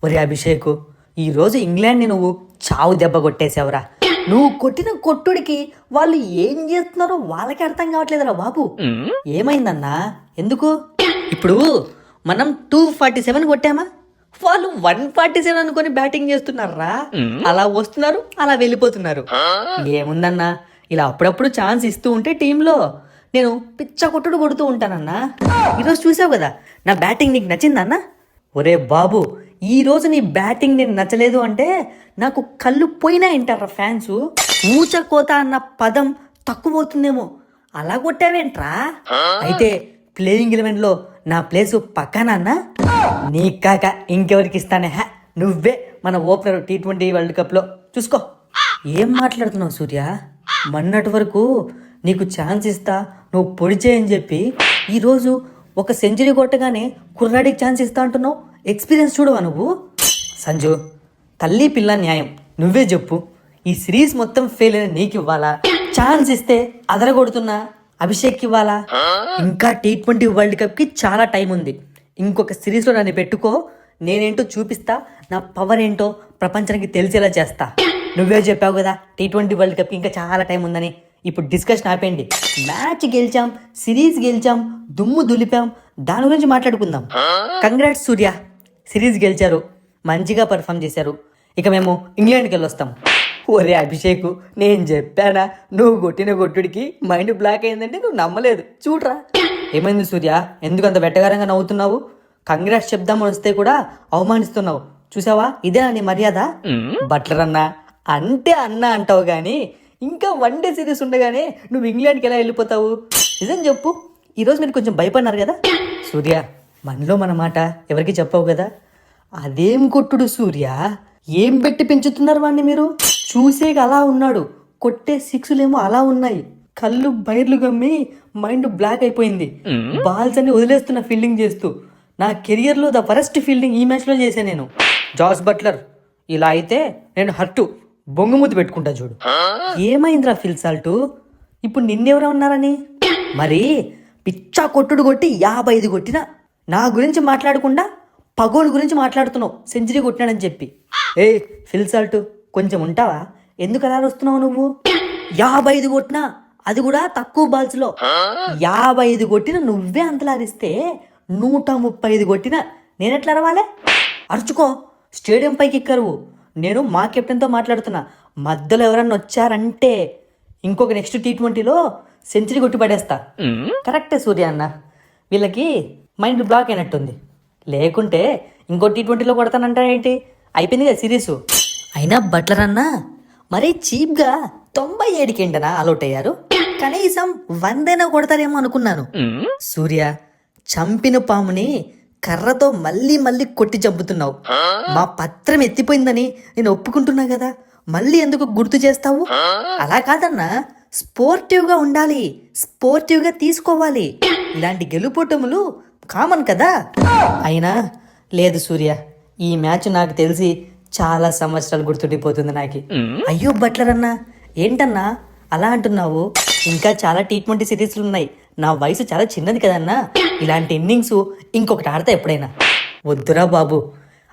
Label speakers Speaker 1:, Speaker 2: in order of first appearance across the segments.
Speaker 1: ఒరే అభిషేక్, ఈరోజు ఇంగ్లాండ్ని నువ్వు చావు దెబ్బ కొట్టేసావురా. నువ్వు కొట్టిన కొట్టుడికి వాళ్ళు ఏం చేస్తున్నారో వాళ్ళకి అర్థం కావట్లేదురా బాబు. ఏమైందన్నా? ఎందుకు? ఇప్పుడు మనం 247 కొట్టామా, వాళ్ళు 147 అనుకొని బ్యాటింగ్ చేస్తున్నారా. అలా వస్తున్నారు, అలా వెళ్ళిపోతున్నారు. ఏముందన్నా, ఇలా అప్పుడప్పుడు ఛాన్స్ ఇస్తూ ఉంటే టీంలో నేను పిచ్చ కొట్టుడు కొడుతూ ఉంటానన్నా. ఈరోజు చూసావు కదా నా బ్యాటింగ్, నీకు నచ్చిందన్నా? ఒరే బాబు, ఈరోజు నీ బ్యాటింగ్ నేను నచ్చలేదు అంటే నాకు కళ్ళు పోయినా వింటారా ఫ్యాన్స్. ఊచకోత అన్న పదం తక్కువ అవుతుందేమో, అలా కొట్టావేంట్రా? అయితే ప్లేయింగ్ 11లో నా ప్లేసు పక్కనన్నా? నీ కాక ఇంకెవరికి ఇస్తానే? నువ్వే మన ఓపెనర్ T20 వరల్డ్ కప్లో, చూసుకో. ఏం మాట్లాడుతున్నావు సూర్య? మొన్నటి వరకు నీకు ఛాన్స్ ఇస్తా, నువ్వు పొడి చేయని చెప్పి ఈరోజు ఒక సెంచరీ కొట్టగానే కుర్రాడికి ఛాన్స్ ఇస్తా అంటున్నావు. ఎక్స్పీరియన్స్ చూడవా నువ్వు? సంజు, తల్లి పిల్ల న్యాయం నువ్వే చెప్పు. ఈ సిరీస్ మొత్తం ఫెయిల్ అయిన నీకు ఇవ్వాలా, ఛాన్స్ ఇస్తే అదరగొడుతున్నా అభిషేక్ ఇవ్వాలా? ఇంకా T20 వరల్డ్ కప్కి చాలా టైం ఉంది. ఇంకొక సిరీస్లో నన్ను పెట్టుకో, నేనేంటో చూపిస్తా, నా పవర్ ఏంటో ప్రపంచానికి తెలిసేలా చేస్తా. నువ్వే చెప్పావు కదా T20 వరల్డ్ కప్కి ఇంకా చాలా టైం ఉందని. ఇప్పుడు డిస్కషన్ ఆపేయండి. మ్యాచ్ గెలిచాం, సిరీస్ గెలిచాం, దుమ్ము దులిపాం, దాని గురించి మాట్లాడుకుందాం. కంగ్రాట్స్ సూర్య, సిరీస్ గెలిచారు, మంచిగా పర్ఫామ్ చేశారు. ఇక మేము ఇంగ్లాండ్కి వెళ్ళొస్తాం. ఒరే అభిషేక్, నేను చెప్పానా నువ్వు కొట్టిన కొట్టుడికి మైండ్ బ్లాక్ అయిందంటే నువ్వు నమ్మలేదు. చూడరా ఏమైంది సూర్య, ఎందుకు అంత వెట్టగారంగా నవ్వుతున్నావు? కంగ్రాట్స్ చెప్దామని వస్తే కూడా అవమానిస్తున్నావు. చూసావా, ఇదేనా నీ మర్యాద? బట్లర్ అన్నా అంటే అన్నా అంటావు కానీ ఇంకా 1 డే సిరీస్ ఉండగానే నువ్వు ఇంగ్లాండ్కి ఎలా వెళ్ళిపోతావు? నిజం చెప్పు. ఈరోజు మీరు కొంచెం భయపడినారు కదా. సూర్య, మనలో మన మాట ఎవరికి చెప్పవు కదా. అదేం కొట్టుడు సూర్య, ఏం పెట్టి పెంచుతున్నారు వాడిని మీరు? చూసేకి అలా ఉన్నాడు, కొట్టే 6లేమో అలా ఉన్నాయి. కళ్ళు బైర్లు గమ్మి మైండ్ బ్లాక్ అయిపోయింది. బాల్స్ అన్ని వదిలేస్తున్న ఫీల్డింగ్ చేస్తూ. నా కెరియర్లో ద వరస్ట్ ఫీల్డింగ్ ఈ మ్యాచ్లో చేశాను నేను. జాస్ బట్లర్, ఇలా అయితే నేను హర్టు బొంగుమూతి పెట్టుకుంటా చూడు. ఏమైందిరా ఫిల్ సాల్ట్, ఇప్పుడు నిన్నెవరో ఉన్నారని? మరి పిచ్చా కొట్టుడు కొట్టి 55 కొట్టినా నా గురించి మాట్లాడకుండా పగోలు గురించి మాట్లాడుతున్నావు సెంచరీ కొట్టినాడని చెప్పి. ఏ ఫిల్ సాల్ట్, కొంచెం ఉంటావా? ఎందుకు అలా వస్తున్నావు నువ్వు? 55 కొట్టినా, అది కూడా తక్కువ బాల్స్లో. 55 కొట్టిన నువ్వే అంతలారిస్తే 135 కొట్టినా నేనెట్లా అరవాలే? అరుచుకో, స్టేడియం పైకి ఎక్కరు. నేను మా కెప్టెన్తో మాట్లాడుతున్నా. మధ్యలో ఎవరన్నా వచ్చారంటే ఇంకొక నెక్స్ట్ T20లో సెంచరీ కొట్టి పడేస్తా. కరెక్టే సూర్య అన్న, వీళ్ళకి మైండ్ బ్లాక్ అయినట్టుంది. లేకుంటే ఇంకో T20లో కొడతానంటా ఏంటి? అయిపోయింది కదా సిరీసు. అయినా బట్లర్ అన్న మరీ చీప్గా 97కి ఏంటనా అవుట్ అయ్యారు? కనీసం 100 కొడతారేమో అనుకున్నాను. సూర్య, చంపిన పాముని కర్రతో మళ్ళీ మళ్ళీ కొట్టి చంపుతున్నావు. మా పత్రం ఎత్తిపోయిందని నేను ఒప్పుకుంటున్నా కదా, మళ్ళీ ఎందుకు గుర్తు చేస్తావు? అలా కాదన్నా, స్పోర్టివ్గా ఉండాలి, స్పోర్టివ్గా తీసుకోవాలి. ఇలాంటి గెలుపోటములు కామన్ కదా. అయినా లేదు సూర్య, ఈ మ్యాచ్ నాకు తెలిసి చాలా సంవత్సరాలు గుర్తుండిపోతుంది నాకు. అయ్యో బట్లర్ అన్నా, ఏంటన్నా అలా అంటున్నావు? ఇంకా చాలా T20 సిరీస్లు ఉన్నాయి. నా వయసు చాలా చిన్నది కదన్నా. ఇలాంటి ఇన్నింగ్స్ ఇంకొకటి ఆడతా ఎప్పుడైనా. వద్దురా బాబు,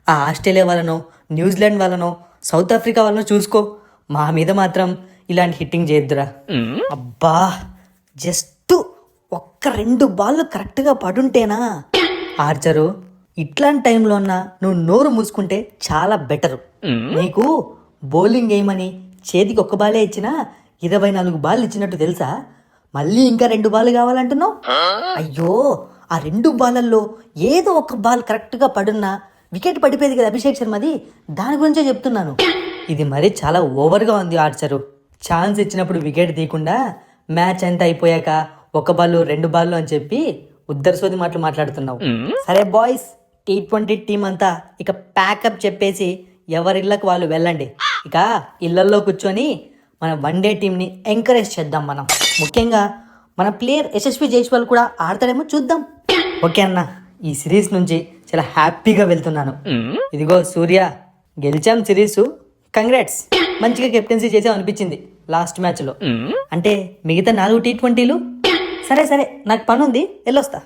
Speaker 1: ఆ ఆస్ట్రేలియా వాళ్ళనో, న్యూజిలాండ్ వాళ్ళనో, సౌత్ ఆఫ్రికా వాళ్ళనో చూసుకో. మా మీద మాత్రం ఇలాంటి హిట్టింగ్ చేయొద్దురా. అబ్బా, జస్ట్ ఒక్క 2 బాళ్ళు కరెక్ట్గా పడుంటేనా. ఆర్చరు, ఇట్లాంటి టైంలో అన్నా నువ్వు నోరు మూసుకుంటే చాలా బెటరు. నీకు బౌలింగ్ వేయమని చేతికి 1 బాలే ఇచ్చినా 24 బాళ్ళు ఇచ్చినట్టు తెలుసా? మళ్ళీ ఇంకా 2 బాల్ కావాలంటున్నావు. అయ్యో, ఆ 2 బాలల్లో ఏదో ఒక బాల్ కరెక్ట్గా పడున్నా వికెట్ పడిపోయేది కదా అభిషేక్ శర్మది. దాని గురించే చెప్తున్నాను. ఇది మరీ చాలా ఓవర్గా ఉంది ఆర్చరు. ఛాన్స్ ఇచ్చినప్పుడు వికెట్ తీయకుండా మ్యాచ్ అంతా అయిపోయాక 1 బాల్ 2 బాల్ అని చెప్పి ఉద్దరసోది మాటలు మాట్లాడుతున్నావు. సరే బాయ్స్, T20 టీం అంతా ఇక ప్యాకప్ చెప్పేసి ఎవరిళ్ళకి వాళ్ళు వెళ్ళండి. ఇక ఇళ్లల్లో కూర్చొని మన 1 డే టీంని ఎంకరేజ్ చేద్దాం. మనం ముఖ్యంగా మన ప్లేయర్ యశస్వి జైస్వాల్ కూడా ఆడతాడేమో చూద్దాం. ఓకే అన్న, ఈ సిరీస్ నుంచి చాలా హ్యాపీగా వెళ్తున్నాను. ఇదిగో సూర్య, గెలిచాం సిరీసు, కంగ్రాట్స్. మంచిగా కెప్టెన్సీ చేసాం అనిపించింది లాస్ట్ మ్యాచ్లో. అంటే మిగతా 4 T20లు. సరే సరే, నాకు పని ఉంది, వెళ్ళొస్తా.